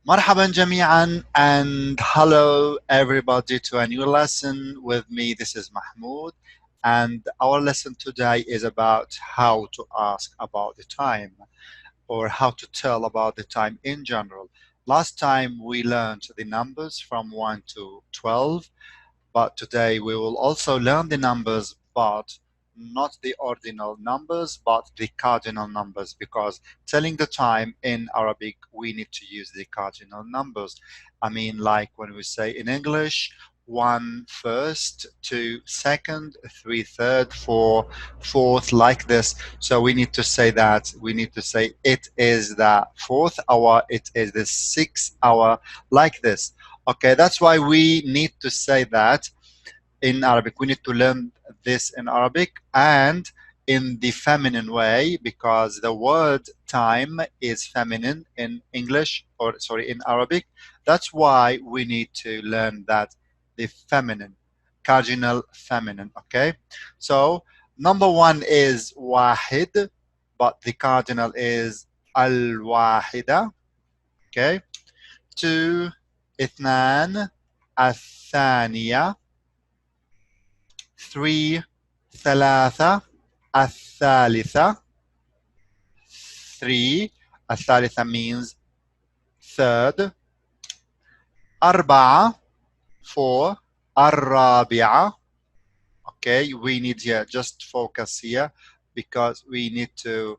مرحبا جميعا and hello everybody to a new lesson with me. This is Mahmoud and our lesson today is about how to ask about the time or how to tell about the time in general. Last time we learned the numbers from 1 to 12, but today we will also learn the numbers, but not the ordinal numbers, but the cardinal numbers, because telling the time in Arabic, we need to use the cardinal numbers. I mean, like when we say in English, one first, two second, three third, four fourth, like this. So we need to say that. We need to say it is the fourth hour, it is the sixth hour, like this. Okay, that's why we need to say that in Arabic. We need to learn this in Arabic and in the feminine way, because the word time is feminine in English, or sorry, in Arabic. That's why we need to learn that the feminine, cardinal feminine. Okay, so number one is wahid, but the cardinal is al-wahida. Okay, two, اثنان, الثانية. 3 ثلاثة الثالثة. 3 الثالثة means third. 4 4 الرابعة. Okay, we need here just focus here because we need to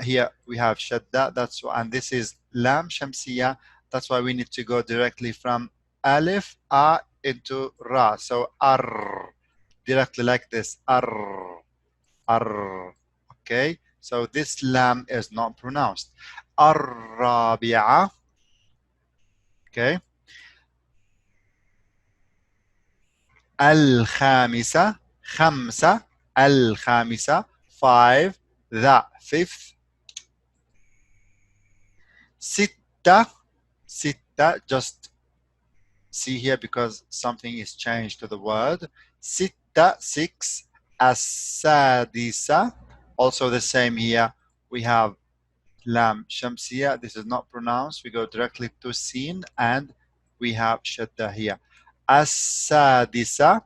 here we have shadda, that's why, and this is lam shamsiya, that's why we need to go directly from alif a into ra, so ar, directly like this, ar, ar. Okay, so this lam is not pronounced. Ar-rabi'a. Okay. Al-khamisa. Khamsa. Al-khamisa. 5. The fifth. Sitta. Sitta. Just see here because something is changed to the word. Sitta. 6. As-sadisa. Also the same here. We have lam shamsiya. This is not pronounced. We go directly to sin and we have shadda here. As-sadisa.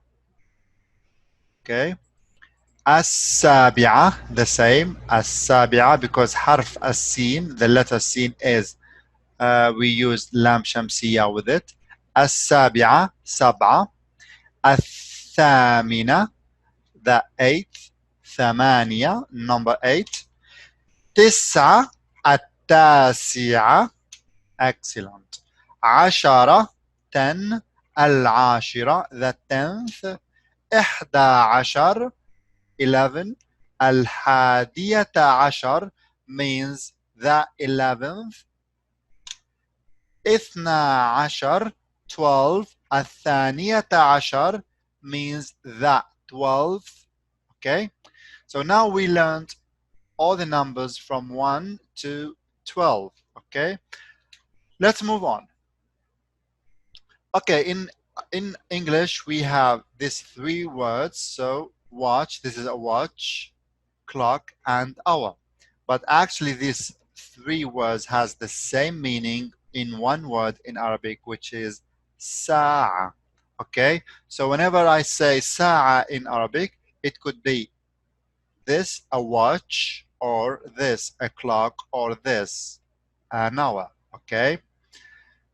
Okay. As-sabi'a, the same. As-sabi'a, because harf as-sin, the letter sin is, we use lam shamsiya with it. As-sabi'a, sab'a. Al-thamina, the eighth. Thamaniya, number 8. تسعة. التاسعة. Excellent. عشرة. 10. العاشرة, the 10th. 11. 11. الحادية عشر means the 11th. 12. 12. الثانية عشر means the 12th. Okay, so now we learned all the numbers from 1 to 12. Okay, let's move on. Okay, in English we have these 3 words. So watch, this is a watch, clock, and hour. But actually these 3 words has the same meaning in one word in Arabic, which is sa'a. Okay, so whenever I say sa'a in Arabic, it could be this a watch, or this a clock, or this an hour. Okay,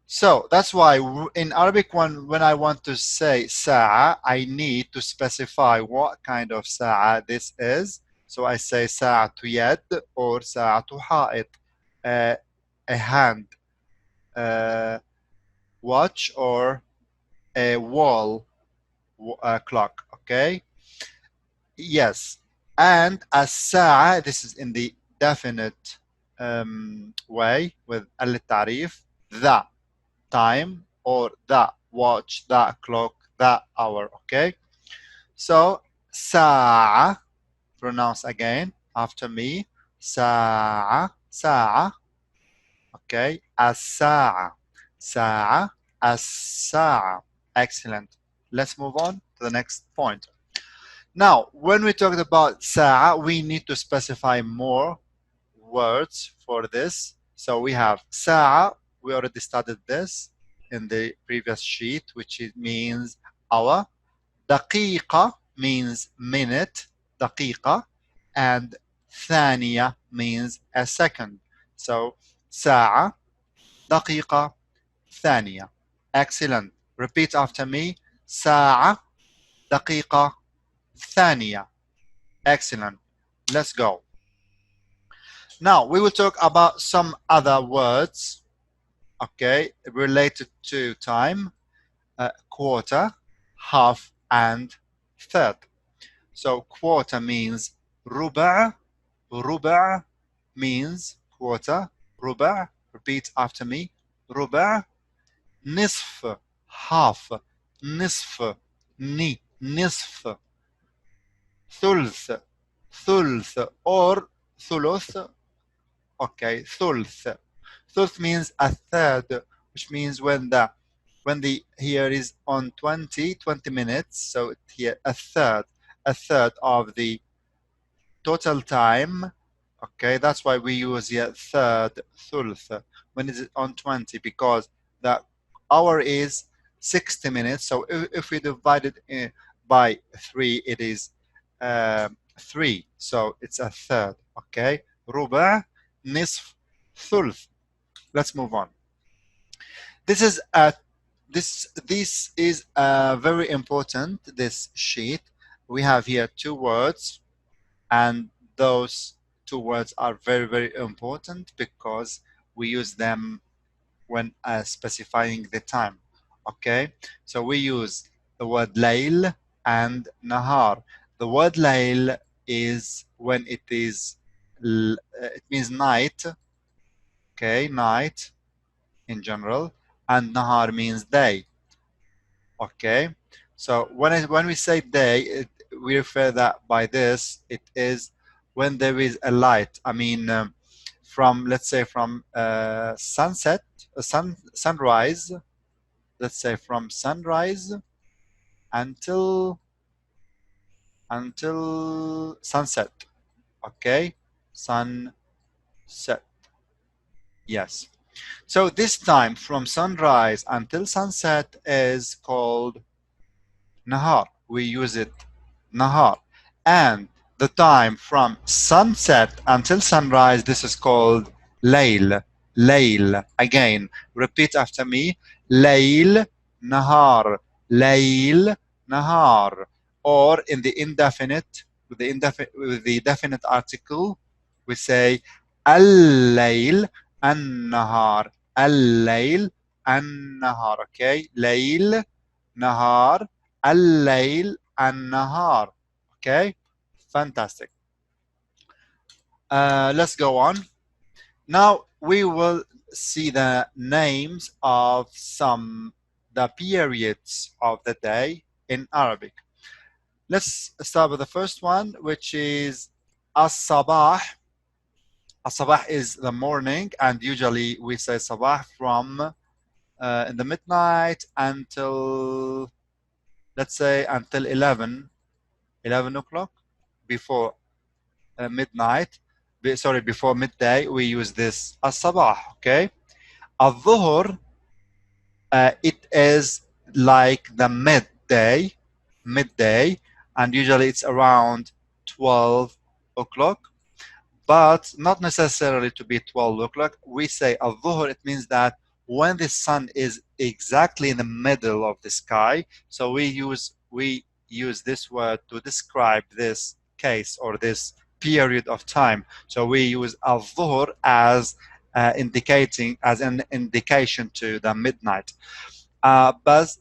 so that's why in Arabic when I want to say sa'a, I need to specify what kind of sa'a this is. So I say sa'atu yad or sa'atu ha'it, a hand watch or a wall clock. Okay, yes. And as-sa'a, this is in the definite way with al-ta'rif, the time, or the watch, the clock, the hour. Okay, so sa'a, pronounce again after me, sa'a, sa'a. Okay, as-sa'a, sa'a, as-sa'a. Excellent. Let's move on to the next point. Now, when we talked about sa'a, we need to specify more words for this. So we have sa'a we already studied this in the previous sheet, which means hour. دقيقة means minute, دقيقة, and ثانية means a second. So ساعة, دقيقة, ثانية. Excellent. Repeat after me. ساعة, دقيقة, ثانية. Excellent. Let's go. Now we will talk about some other words, okay, related to time. Quarter, half, and third. So quarter means ربع. ربع means quarter. ربع. Repeat after me. ربع. نصف, half. نصف, نصف. ثلث, ثلث, or ثلث. Okay, ثلث. ثلث means a third, which means when the here is on 20 minutes, so here a third of the total time. Okay, that's why we use here third, ثلث, when it's on 20, because the hour is 60 minutes. So if we divide it by 3, it is 3. So it's a third. Okay, ربع, نصف, ثلث. Let's move on. This is very important, this sheet. We have here 2 words, and those 2 words are very, very important because we use them when specifying the time. Okay, so we use the word ليل and نهار. The word ليل is when it means night. Okay, night in general, and nahar means day. Okay, so when we say day, we refer that by this. It is when there is a light. I mean, from, let's say, from sunset, sunrise. Let's say from sunrise until sunset. Okay, sunset. Yes. So this time from sunrise until sunset is called nahar. We use it nahar. And the time from sunset until sunrise, this is called layl. Layl. Again, repeat after me. Layl, nahar. Layl, nahar. Or in the indefinite, with the definite article, we say al-layl, النهار. الليل, النهار. Okay, ليل, نهار, الليل, النهار. Okay, fantastic. Let's go on. Now we will see the names of the periods of the day in Arabic. Let's start with the first one, which is الصباح. As-sabah is the morning, and usually we say sabah from in the midnight until, let's say, until 11 o'clock, before midnight. Sorry, before midday, we use this as-sabah. Okay, al-dhuhr, it is like the midday, and usually it's around 12 o'clock. But not necessarily to be 12 o'clock. We say al-dhuhr, it means that when the sun is exactly in the middle of the sky. So we use this word to describe this case or this period of time. So we use al-dhuhr as an indication to the midnight. But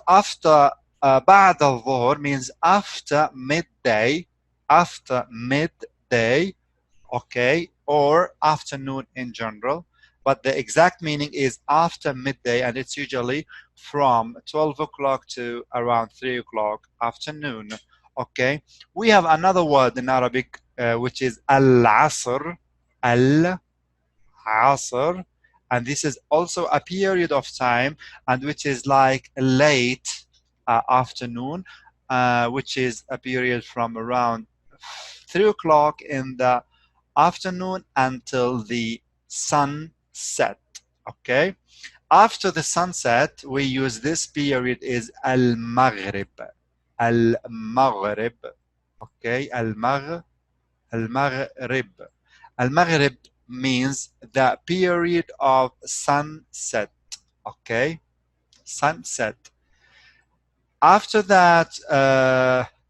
after بعد الظهر means after midday, okay, or afternoon in general, but the exact meaning is after midday, and it's usually from 12 o'clock to around 3 o'clock afternoon. Okay, we have another word in Arabic which is al-asr, al-asr, and this is also a period of time, and which is like late afternoon, which is a period from around 3 o'clock in the afternoon until the sun set. Okay. After the sunset, we use this period is al-maghrib. Al-maghrib. Okay. Al-maghrib. Al-maghrib means the period of sunset. Okay. Sunset. After that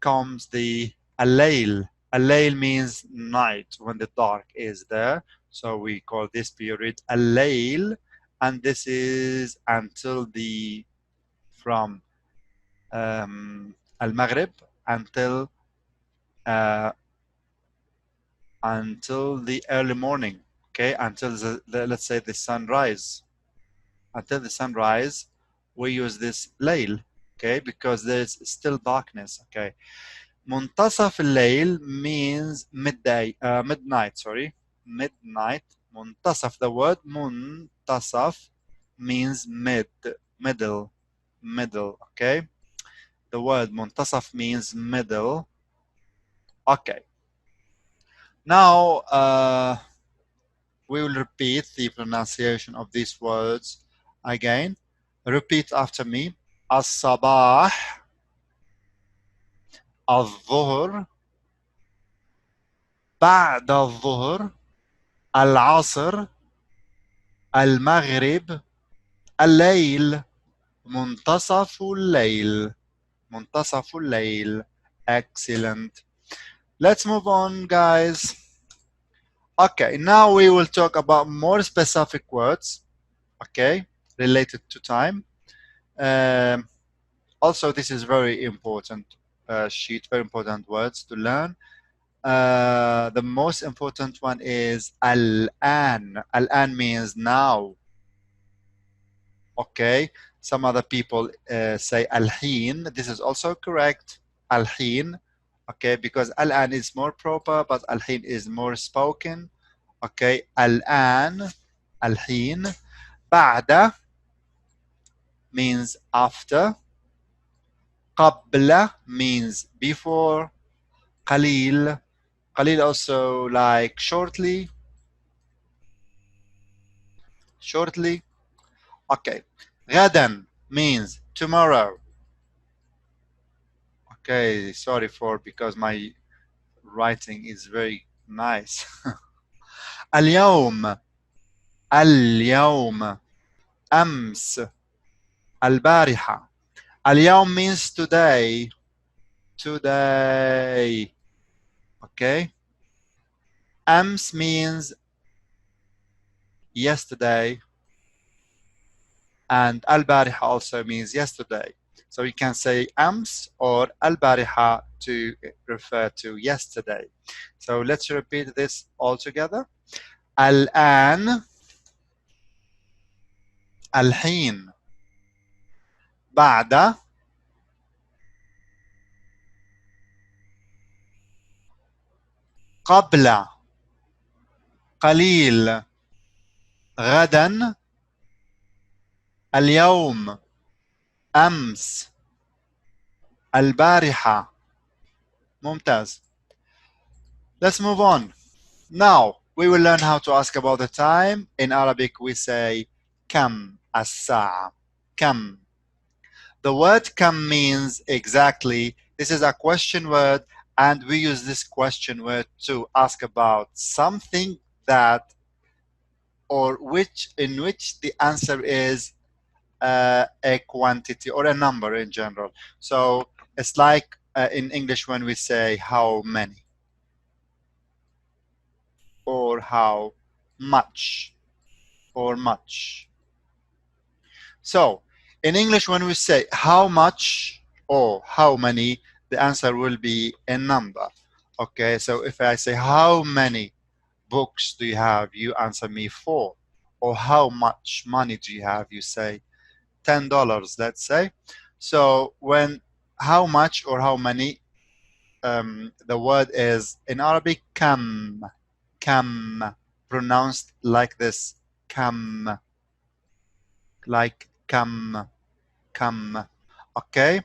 comes the al-layl. Al-layl means night, when the dark is there. So we call this period al-layl, and this is until the from al-maghrib uh, until the early morning. Okay, until let's say the sunrise. Until the sunrise, we use this layl. Okay, because there's still darkness. Okay. منتصف الليل means midday, midnight, sorry, midnight. منتصف, the word منتصف means middle, okay? The word منتصف means middle. Okay. Now, we will repeat the pronunciation of these words again. Repeat after me. الصباح, الظهر, بعد الظهر, العصر, المغرب, الليل, منتصف الليل, منتصف الليل. Excellent. Let's move on, guys. Okay, now we will talk about more specific words, okay, related to time. Also, this is very important sheet, very important words to learn. The most important one is al-an. Al-an means now. Okay, some other people say al-hin. This is also correct, al-hin. Okay, because al-an is more proper, but al-hin is more spoken. Okay, al-an, al-hin. Ba'da means after. Qabla means before. Qalil. Qalil also like shortly. Shortly. Okay. Ghadan means tomorrow. Okay, sorry for because my writing is very nice. اليوم, اليوم, أمس, البارحة. اليوم means today. Today. Okay. أمس means yesterday. And البارحة also means yesterday. So you can say أمس or البارحة to refer to yesterday. So let's repeat this all together. الآن, الحين, بعد, قبل, قليل, غدا, اليوم, أمس, البارحة. ممتاز. Let's move on. Now we will learn how to ask about the time. In Arabic we say كم الساعة. كم. The word كم means exactly. This is a question word, and we use this question word to ask about something that or in which the answer is a quantity or a number in general. So it's like in English when we say how many or how much or much. So in English when we say how much or how many, the answer will be a number. Okay, so if I say how many books do you have, you answer me 4. Or how much money do you have, you say $10, let's say. So when how much or how many, the word is in Arabic kam, kam, pronounced like this, kam, like kam, kam. Okay.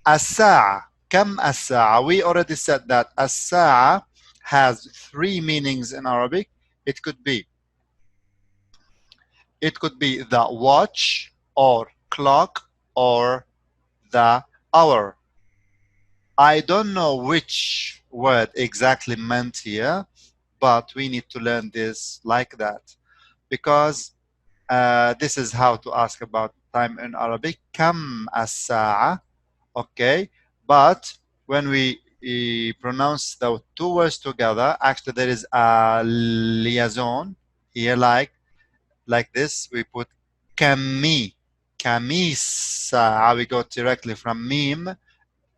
الساعة, كم الساعة. We already said that الساعة has 3 meanings in Arabic. It could be It could be the watch or clock or the hour. I don't know which word exactly meant here, but we need to learn this like that because this is how to ask about time in Arabic. كم الساعة. Okay, but when we pronounce the two words together, actually there is a liaison here, like this. We put kami, kami sa'a. We go directly from mim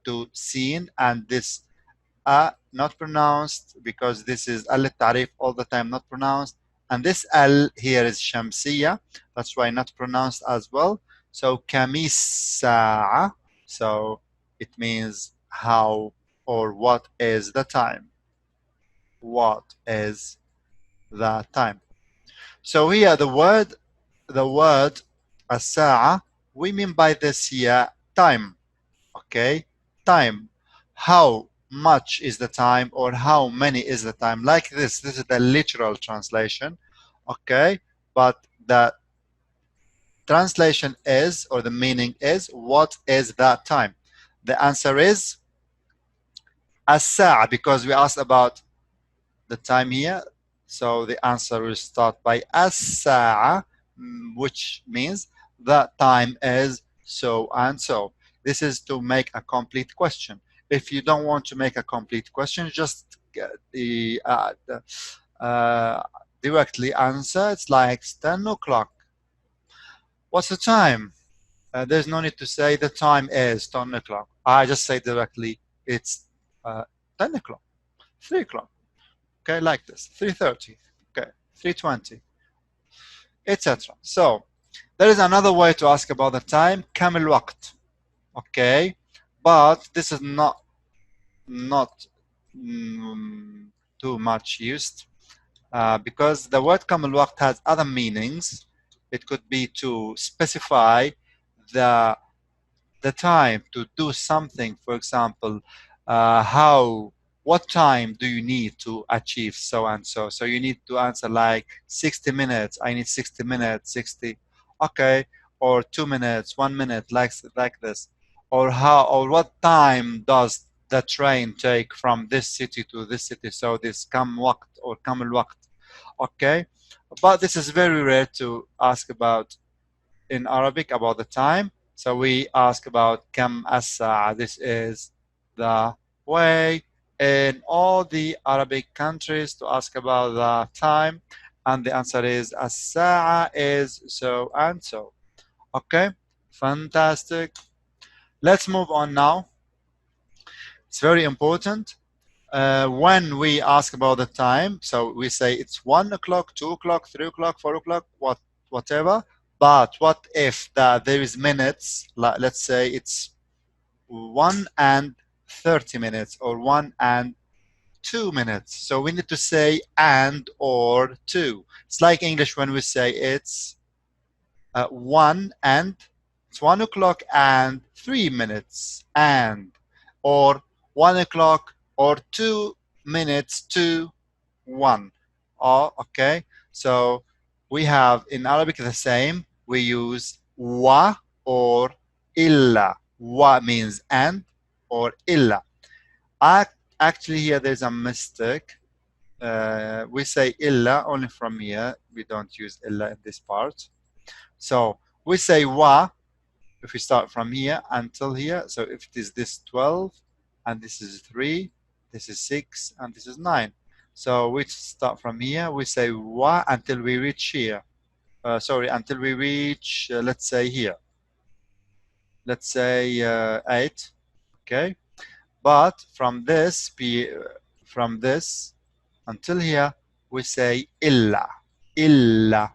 to sin, and this not pronounced because this is al tarif all the time, not pronounced. And this al here is shamsiya, that's why not pronounced as well. So kami sa'a. So it means how or what is the time. What is the time? So here the word as-sa'a, we mean by this here time. Okay, time. How much is the time or how many is the time? Like this is the literal translation. Okay, but the translation is, or the meaning is, what is that time? The answer is as-sa'a, because we asked about the time here. So the answer will start by as-sa'a, which means the time is so and so. This is to make a complete question. If you don't want to make a complete question, just directly answer. It's like 10 o'clock. What's the time? There's no need to say the time is 10 o'clock. I just say directly it's 10 o'clock, 3 o'clock. Okay, like this, 3:30, okay, 3:20, etc. So there is another way to ask about the time, كم الوقت. Okay, but this is not too much used because the word كم الوقت has other meanings. It could be to specify the time to do something. For example, what time do you need to achieve so and so? So you need to answer like 60 minutes. I need 60 minutes, 60. Okay. Or 2 minutes, 1 minute, like this. Or what time does the train take from this city to this city? So this كم وقت or كم الوقت. Okay. But this is very rare to ask about in Arabic about the time. So we ask about كم الساعة. This is the way in all the Arabic countries to ask about the time. And the answer is الساعة is so and so. Okay, fantastic. Let's move on now. It's very important. When we ask about the time, so we say it's 1 o'clock, 2 o'clock, 3 o'clock, 4 o'clock, whatever. But what if there is minutes? Let's say it's 1 and 30 minutes or 1 and 2 minutes. So we need to say and or 2. It's like English when we say it's 1 and it's 1 o'clock and 3 minutes and, or 1 o'clock or 2 minutes to 1. Oh, okay. So we have in Arabic the same. We use wa or illa. Wa means and or illa. Actually, here there's a mistake. We say illa only from here. We don't use illa in this part. So we say wa if we start from here until here. So if it is this 12 and this is 3, this is 6 and this is 9. So we start from here, we say wa until we reach here. Until we reach, let's say here. Let's say 8, okay? But from this until here, we say illa, illa.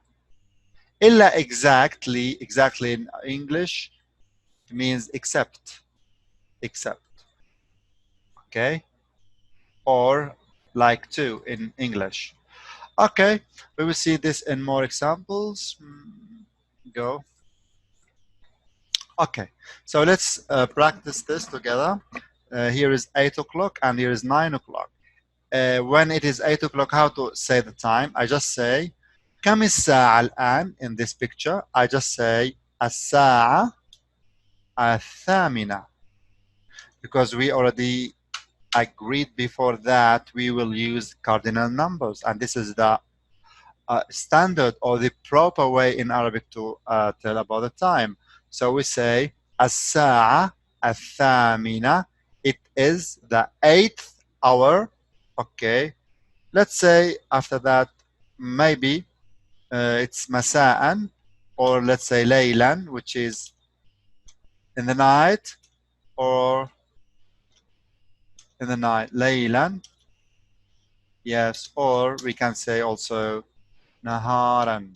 Illa exactly in English means except, okay? Or like to in English. Okay, we will see this in more examples. Go. Okay, so let's practice this together. Here is 8 o'clock and here is 9 o'clock. When it is 8 o'clock, how to say the time? I just say كم الساعة الآن in this picture? I just say الساعة الثامنة because we already agreed before that we will use cardinal numbers, and this is the standard or the proper way in Arabic to tell about the time. So we say الساعة الثامنة. It is the 8th hour. Okay. Let's say after that maybe it's مساء, or let's say ليلا, which is in the night, or in the night ليلا. Yes, or we can say also نهارا.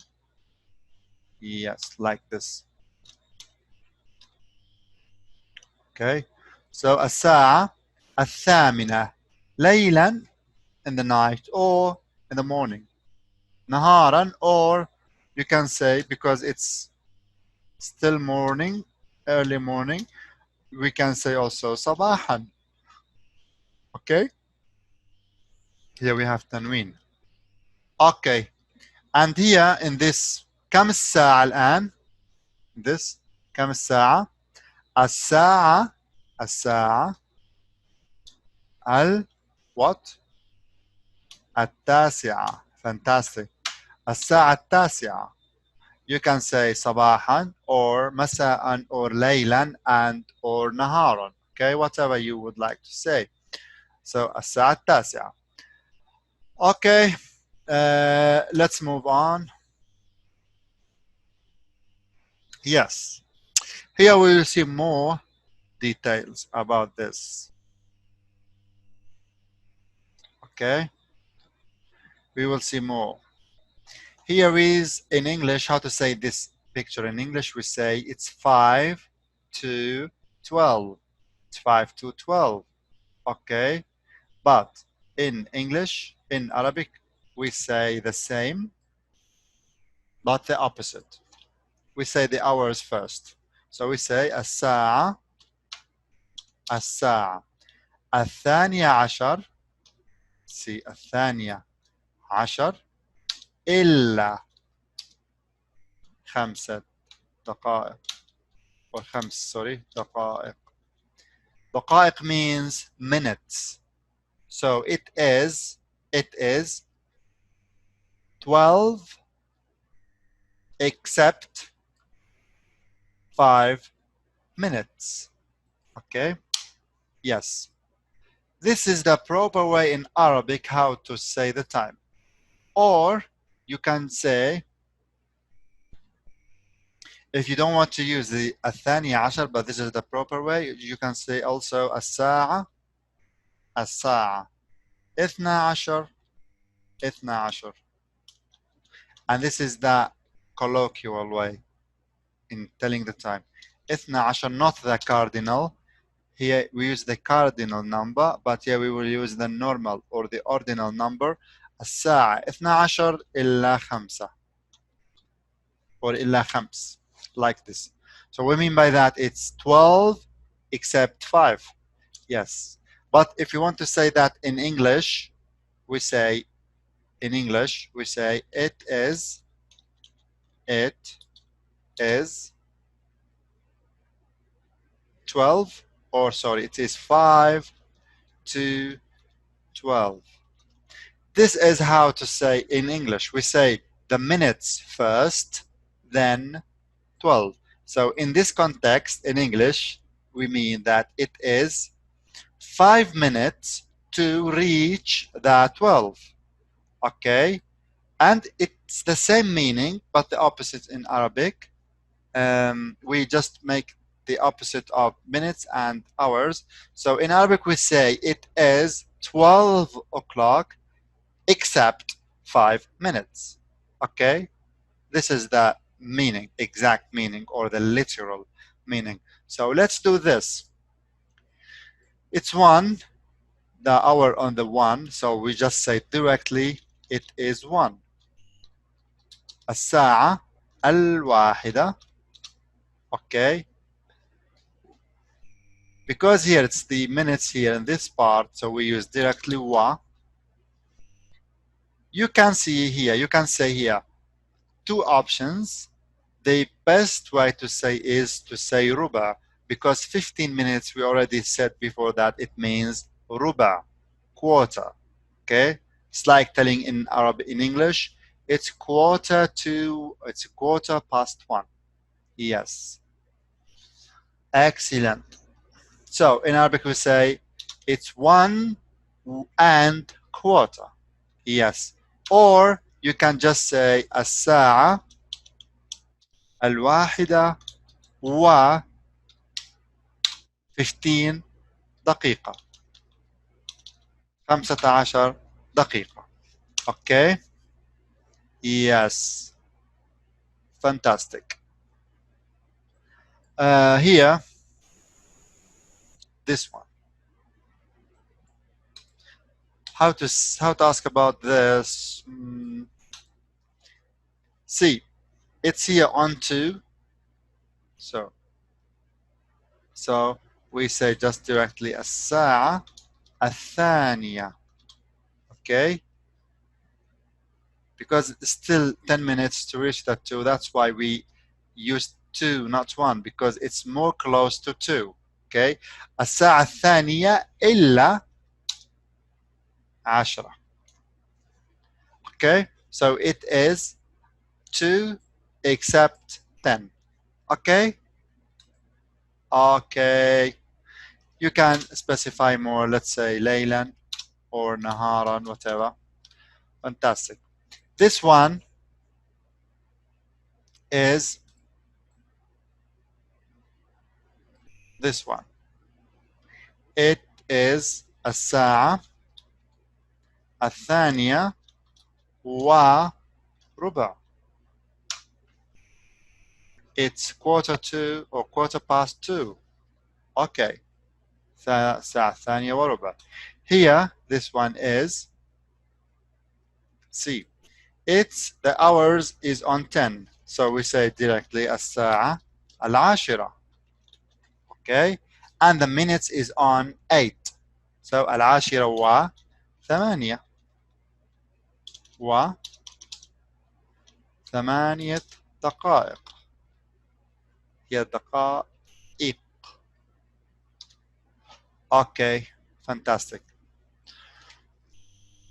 Yes, like this. Okay, so الساعة الثامنة ليلا, in the night or in the morning. نهارا, or you can say because it's still morning, early morning, we can say also صباحا. Okay, here we have تنوين. Okay, and here in this كم الساعة الآن, this كم الساعة, الساعة what? التاسعة. Fantastic. الساعة التاسعة. You can say صباحا or مساء or ليلا and or نهارا. Okay, whatever you would like to say. So الساعة التاسعة. Okay, let's move on. Yes, here we will see more details about this. Okay, we will see more. Here is in English how to say this picture. In English we say it's 5 to 12. It's 5 to 12. Okay, but in English, in Arabic, we say the same, but the opposite. We say the hours first. So we say الساعة الثانية عشر. See, الثانية عشر إلا 5 دقائق, or دقائق. دقائق means minutes. So it is 12 except 5 minutes. Okay, yes, this is the proper way in Arabic how to say the time. Or you can say, if you don't want to use the الثانية عشر, but this is the proper way, you can say also الساعة اثنا عشر. And this is the colloquial way in telling the time. اثنا عشر, not the cardinal. Here we use the cardinal number, but here we will use the normal or the ordinal number. الساعة 12 إلا 5 or إلا 5, like this. So we mean by that it's 12 except 5. Yes. But if you want to say that in English, we say it is 12, or sorry, it is 5 to 12. This is how to say in English. We say the minutes first, then 12. So in this context, in English, we mean that it is 5 minutes to reach the 12. Okay? And it's the same meaning, but the opposite in Arabic. We just make the opposite of minutes and hours. So in Arabic, we say it is 12 o'clock except 5 minutes. Okay? This is the meaning, exact meaning, or the literal meaning. So let's do this. It's 1, the hour on the 1, so we just say directly it is 1. الساعة الواحدة. Okay? Because here it's the minutes here in this part, so we use directly wa. You can see here, you can say here two options, the best way to say is to say ruba, because 15 minutes we already said before that it means ruba, quarter. Okay, it's like telling in English, it's quarter past one. Yes, excellent. So in Arabic we say it's 1 and 1/4. Yes, or you can just say الساعة الواحدة و 15 دقيقة 15 دقيقة. Okay, yes, fantastic. Here, this one. How to ask about this? See, it's here on 2. So we say just directly الساعة الثانية. Okay, because it's still 10 minutes to reach that 2. That's why we use 2, not 1, because it's more close to 2. Okay, الساعة الثانية إلا 10. Okay, so it is 2 except 10. Okay, okay, you can specify more, let's say ليلا or نهارا, whatever. Fantastic. This one is this one. It is الساعة الثانية وربع. It's 1/4 or 2:15. Okay. الساعة الثانية وربع. Here, this one is, see, it's the hours is on 10. So we say directly الساعة العاشرة. Okay. And the minutes is on 8. So العاشرة وثمانية. وثمانية دقائق. هي دقائق. Okay, fantastic.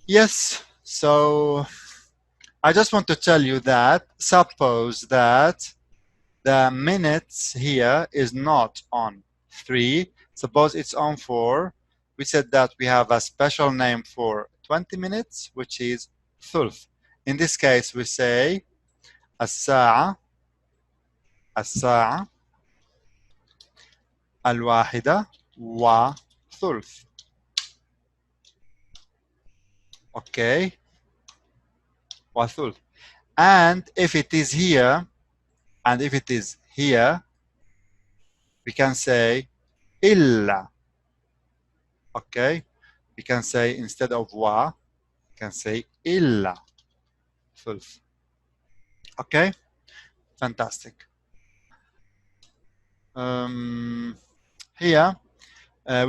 Yes, so I just want to tell you that suppose that the minutes here is not on 3, suppose it's on 4. We said that we have a special name for 20 minutes, which is ثلث. In this case, we say الساعة الواحدة وثلث. Okay, وثلث. And if it is here, we can say إلا. Okay, we can say instead of wa, we can say إلا ثلث. Okay, fantastic. Here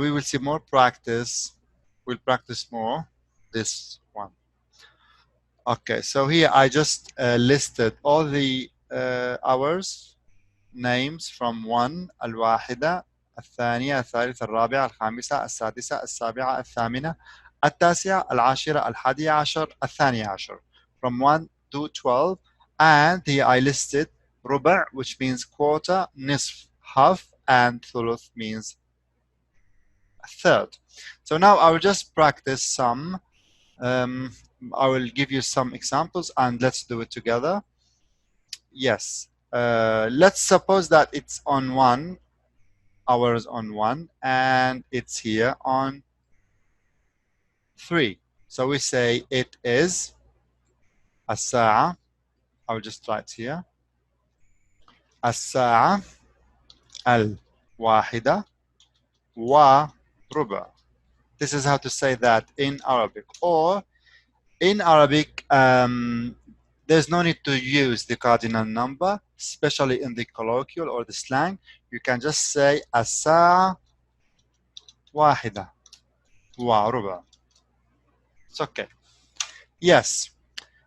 we will see more practice. We'll practice more this one. Okay, so here I just listed all the hours names from 1 الواحدة الثانية الثالثة الرابعة الخامسة السادسة السابعة الثامنة التاسعة العاشرة الحادية عشر الثانية عشر, from 1 to 12. And here I listed ربع, which means quarter, نصف, half, and ثلث means a third. So now I will just practice some. I will give you some examples and let's do it together. Yes, let's suppose that it's on 1, hours on 1, and it's here on 3. So we say it is الساعة. I will just write here الساعة الواحدة وربع. This is how to say that in Arabic. Or in Arabic, there's no need to use the cardinal number, especially in the colloquial or the slang. You can just say الساعة واحدة وربع. It's okay. Yes.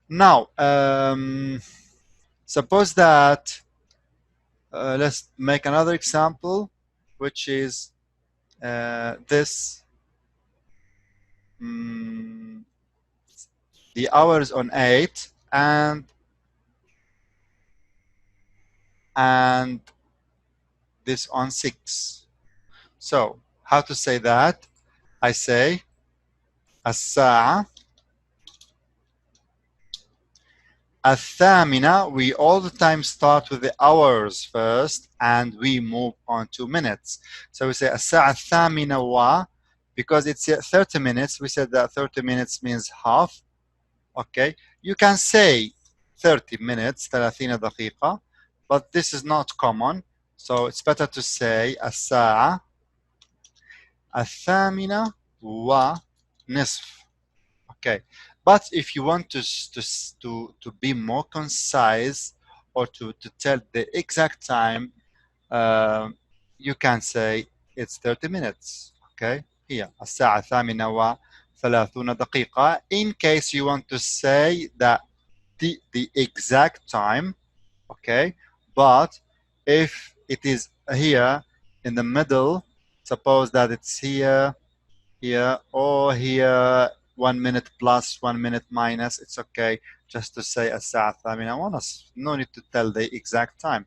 Now, Suppose that let's make another example, which is this. The hours on 8 and this on 6. So how to say that? I say الساعة الثامنة. We all the time start with the hours first and we move on to minutes. So we say الساعة الثامنة because it's 30 minutes. We said that 30 minutes means half. Okay, you can say 30 minutes 30 دقيقة, but this is not common, so it's better to say الساعة الثامنة ونصف. Okay, but if you want to be more concise or to tell the exact time, you can say it's 30 minutes. Okay, هي الساعة الثامنة وثلاثون دقيقة. In case you want to say that the exact time, okay, but if it is here in the middle, suppose that it's here, here, or here, 1 minute plus, 1 minute minus, it's okay just to say الساعة الثامنة ونصف. No need to tell the exact time.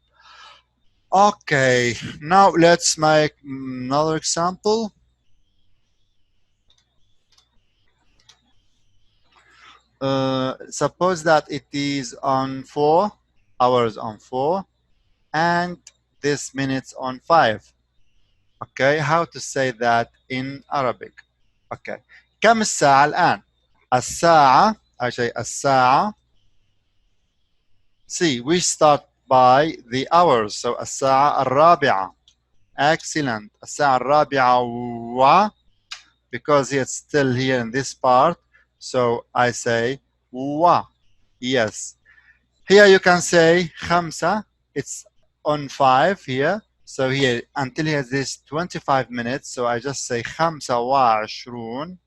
Okay, now let's make another example. Suppose that it is on 4 hours on 4 and this minutes on 5. Okay, how to say that in Arabic? Okay, كم الساعة الآن؟ الساعة أي شيء الساعة. See, we start by the hours, so الساعة الرابعة. Excellent. الساعة الرابعة because it's still here in this part, so I say yes. Here you can say خمسة, it's on 5 here. So here, until here this 25 minutes, so I just say خمسة وعشرون,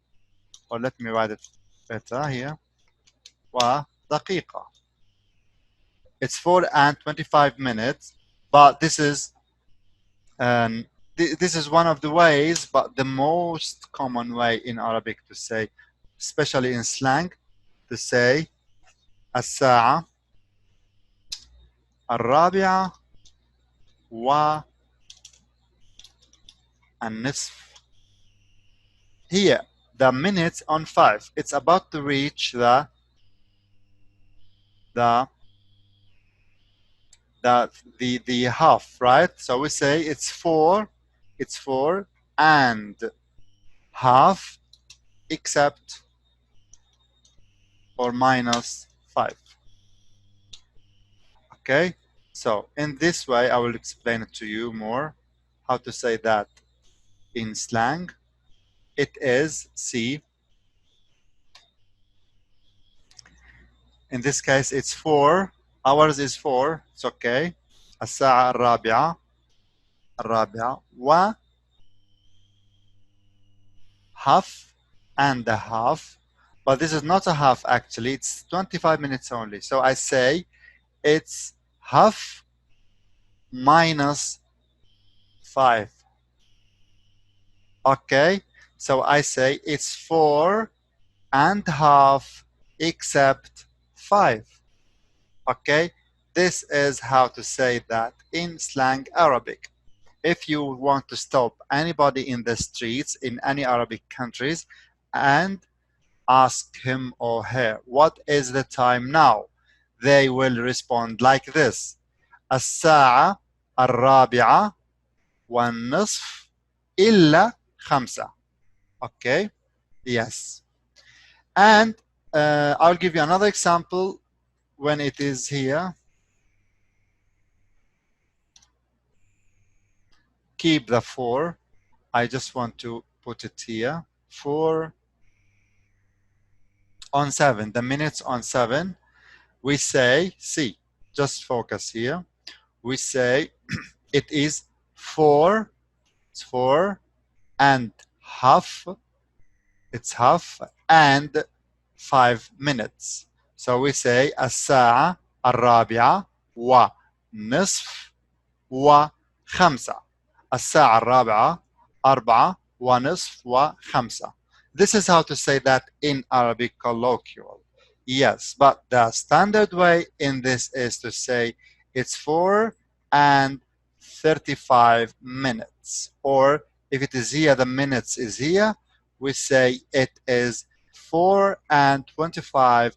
or let me write it better here, ودقيقة. It's 4 and 25 minutes, but this is this is one of the ways, but the most common way in Arabic to say, especially in slang, to say الساعة الرابعة والنصف. Here, the minutes on 5. It's about to reach the half, right? So we say it's 4 and half except or minus 5. Okay, so in this way I will explain it to you more how to say that in slang. It is, see, in this case it's 4 hours is 4, it's okay. الساعة الرابعة و half and a half, but this is not a half actually, it's 25 minutes only. So I say it's half minus 5. Okay, so I say it's 4 and half except 5. Okay, this is how to say that in slang Arabic. If you want to stop anybody in the streets in any Arabic countries and ask him or her, what is the time now? They will respond like this: الساعة الرابعة والنصف إلا خمسة. Okay, yes. And I'll give you another example when it is here. Keep the 4. I just want to put it here. 4 on 7, the minutes on 7. We say, see, just focus here. We say it is 4, it's 4 and half, it's half and 5 minutes. So we say الساعة الرابعة ونصف وخمسة. الساعة الرابعة 4:30 This is how to say that in Arabic colloquial. Yes, but the standard way in this is to say it's 4:35. Or if it is here, the minutes is here, we say it is 4:25.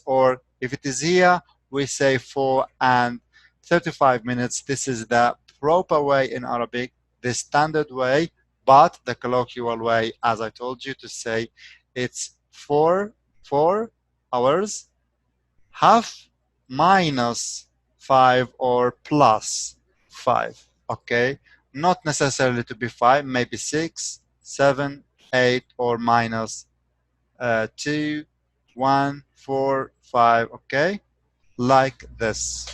Or if it is here, we say 4:35. This is the proper way in Arabic, the standard way, but the colloquial way, as I told you, to say it's 4 hours, half, -5, or +5. Okay, not necessarily to be 5, maybe 6, 7, 8, or -2, 1, 4, 5. Okay, like this.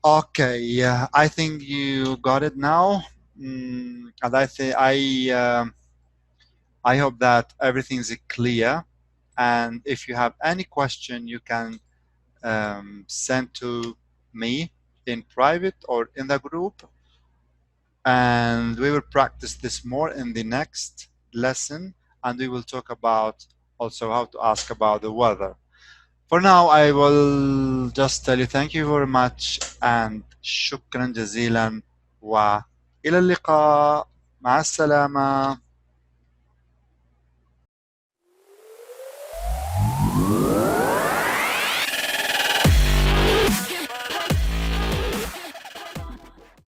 Okay, yeah, I think you got it now. And I hope that everything's clear. And if you have any question, you can send to me in private or in the group. And we will practice this more in the next lesson. And we will talk about also how to ask about the weather. For now, I will just tell you thank you very much and شكرا جزيلا وإلى اللقاء. مع السلامة.